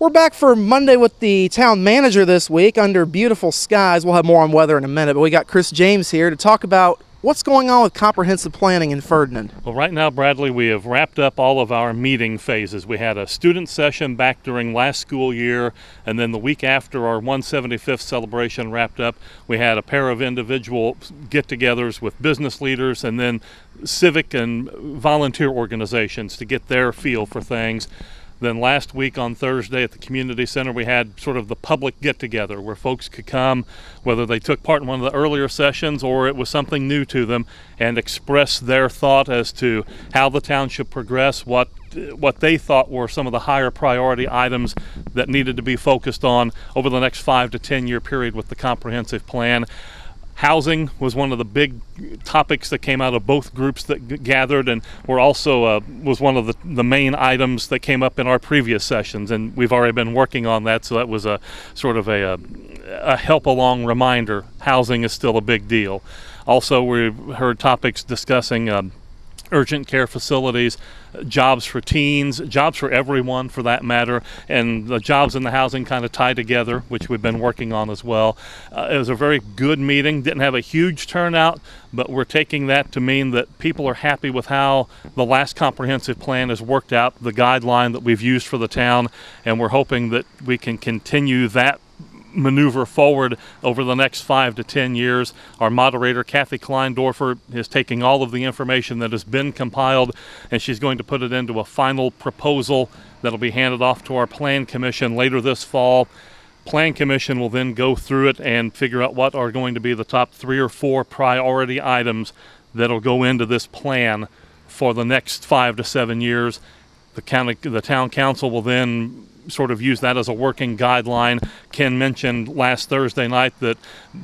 We're back for Monday with the town manager this week under beautiful skies. We'll have more on weather in a minute, but we got Chris James here to talk about what's going on with comprehensive planning in Ferdinand. Well, right now, Bradley, we have wrapped up all of our meeting phases. We had a student session back during last school year, and then the week after our 175th celebration wrapped up, we had a pair of individual get-togethers with business leaders and then civic and volunteer organizations to get their feel for things. Then last week on Thursday at the community center, we had sort of the public get-together where folks could come, whether they took part in one of the earlier sessions or it was something new to them, and express their thought as to how the town should progress, what they thought were some of the higher priority items that needed to be focused on over the next 5 to 10 year period with the comprehensive plan. Housing was one of the big topics that came out of both groups that gathered, and were also was one of the main items that came up in our previous sessions, and we've already been working on that, so that was a sort of a help along reminder. Housing is still a big deal. Also, we've heard topics discussing urgent care facilities, jobs for teens, jobs for everyone for that matter, and the jobs and the housing kind of tie together, which we've been working on as well. It was a very good meeting. Didn't have a huge turnout, but we're taking that to mean that people are happy with how the last comprehensive plan has worked out, the guideline that we've used for the town, and we're hoping that we can continue that maneuver forward over the next 5 to 10 years. Our moderator, Kathy Kleindorfer, is taking all of the information that has been compiled, and she's going to put it into a final proposal that'll be handed off to our Plan Commission later this fall. Plan Commission will then go through it and figure out what are going to be the top 3 or 4 priority items that'll go into this plan for the next 5 to 7 years. The town council will then sort of use that as a working guideline. Ken mentioned last Thursday night that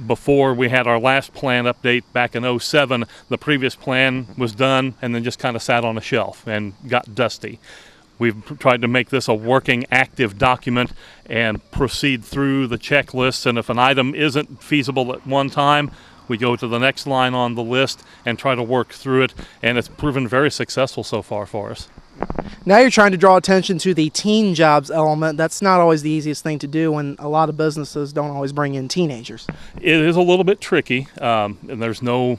before we had our last plan update back in '07, the previous plan was done and then just kind of sat on a shelf and got dusty. We've tried to make this a working, active document and proceed through the checklists, and if an item isn't feasible at one time, we go to the next line on the list and try to work through it, and it's proven very successful so far for us. Now you're trying to draw attention to the teen jobs element. That's not always the easiest thing to do when a lot of businesses don't always bring in teenagers. It is a little bit tricky, and there's no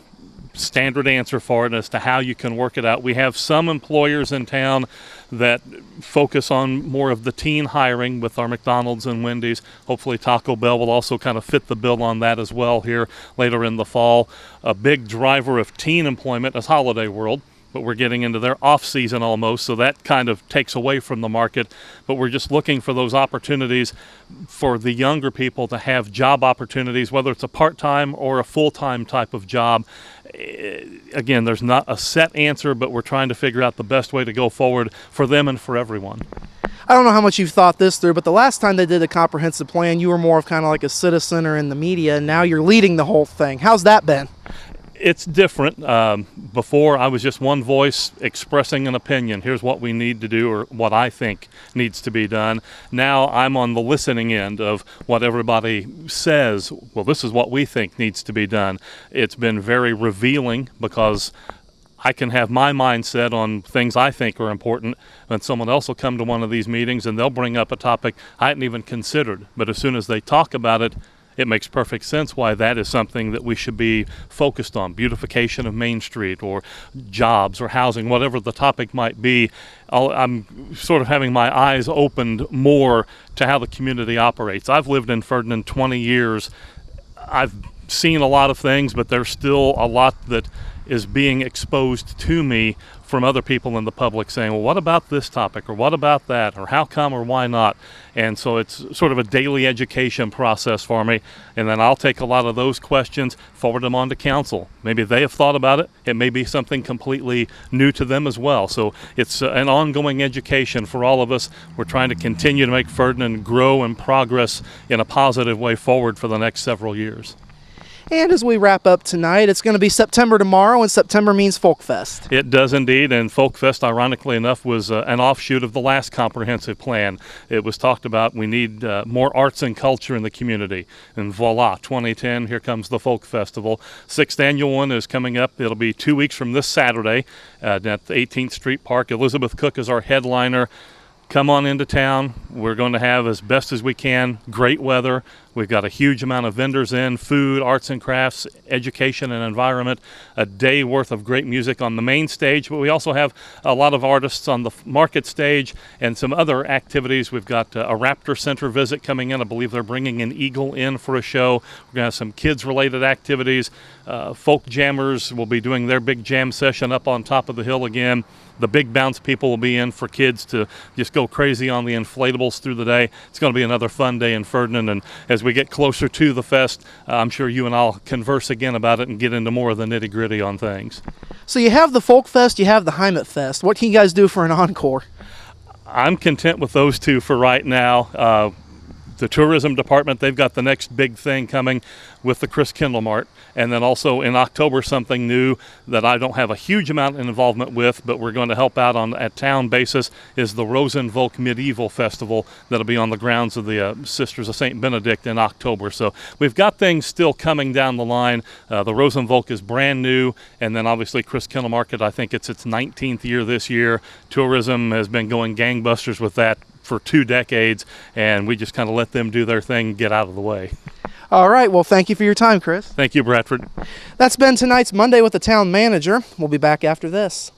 standard answer for it as to how you can work it out. We have some employers in town that focus on more of the teen hiring with our McDonald's and Wendy's. Hopefully Taco Bell will also kind of fit the bill on that as well here later in the fall. A big driver of teen employment is Holiday World, but we're getting into their off-season almost, so that kind of takes away from the market. But we're just looking for those opportunities for the younger people to have job opportunities, whether it's a part-time or a full-time type of job. Again, there's not a set answer, but we're trying to figure out the best way to go forward for them and for everyone. I don't know how much you've thought this through, but the last time they did a comprehensive plan, you were more of kind of like a citizen or in the media, and now you're leading the whole thing. How's that been? It's different. Before, I was just one voice expressing an opinion. Here's what we need to do, or what I think needs to be done. Now I'm on the listening end of what everybody says. Well, this is what we think needs to be done. It's been very revealing because I can have my mindset on things I think are important, and someone else will come to one of these meetings and they'll bring up a topic I hadn't even considered. But as soon as they talk about it, it makes perfect sense why that is something that we should be focused on. Beautification of Main Street, or jobs, or housing, whatever the topic might be. I'm sort of having my eyes opened more to how the community operates. I've lived in Ferdinand 20 years. I've seen a lot of things, but there's still a lot that is being exposed to me from other people in the public saying, well, what about this topic, or what about that, or how come, or why not? And so it's sort of a daily education process for me, and then I'll take a lot of those questions, forward them on to council. Maybe they have thought about it. It may be something completely new to them as well. So it's an ongoing education for all of us. We're trying to continue to make Ferdinand grow and progress in a positive way forward for the next several years. And as we wrap up tonight, it's going to be September tomorrow, and September means Folk Fest. It does indeed, and Folk Fest, ironically enough, was an offshoot of the last comprehensive plan. It was talked about we need more arts and culture in the community, and voila, 2010, here comes the Folk Festival. 6th annual one is coming up. It'll be 2 weeks from this Saturday at the 18th Street Park. Elizabeth Cook is our headliner. come on into town. We're going to have, as best as we can, great weather. We've got a huge amount of vendors in, food, arts and crafts, education and environment, a day worth of great music on the main stage, but we also have a lot of artists on the market stage and some other activities. We've got a Raptor Center visit coming in. I believe they're bringing an eagle in for a show. We're going to have some kids-related activities. Folk jammers will be doing their big jam session up on top of the hill again. The big bounce people will be in for kids to just go crazy on the inflatables through the day. It's going to be another fun day in Ferdinand, and as we get closer to the fest, I'm sure you and I'll converse again about it and get into more of the nitty-gritty on things. So you have the Folk Fest, you have the Heimat Fest. What can you guys do for an encore? I'm content with those two for right now. The tourism department, they've got the next big thing coming with the Chris Kendall Mart, and then also in October something new that I don't have a huge amount of involvement with, but we're going to help out on at town basis, is the Rosenvolk Medieval Festival that'll be on the grounds of the Sisters of St. Benedict in October. So we've got things still coming down the line. The Rosenvolk is brand new, and then obviously Chris Kendall Market, I think it's its 19th year this year. Tourism has been going gangbusters with that for 2 decades, and we just kind of let them do their thing and get out of the way. All right, well, thank you for your time, Chris. Thank you, Bradford. That's been tonight's Monday with the Town Manager. We'll be back after this.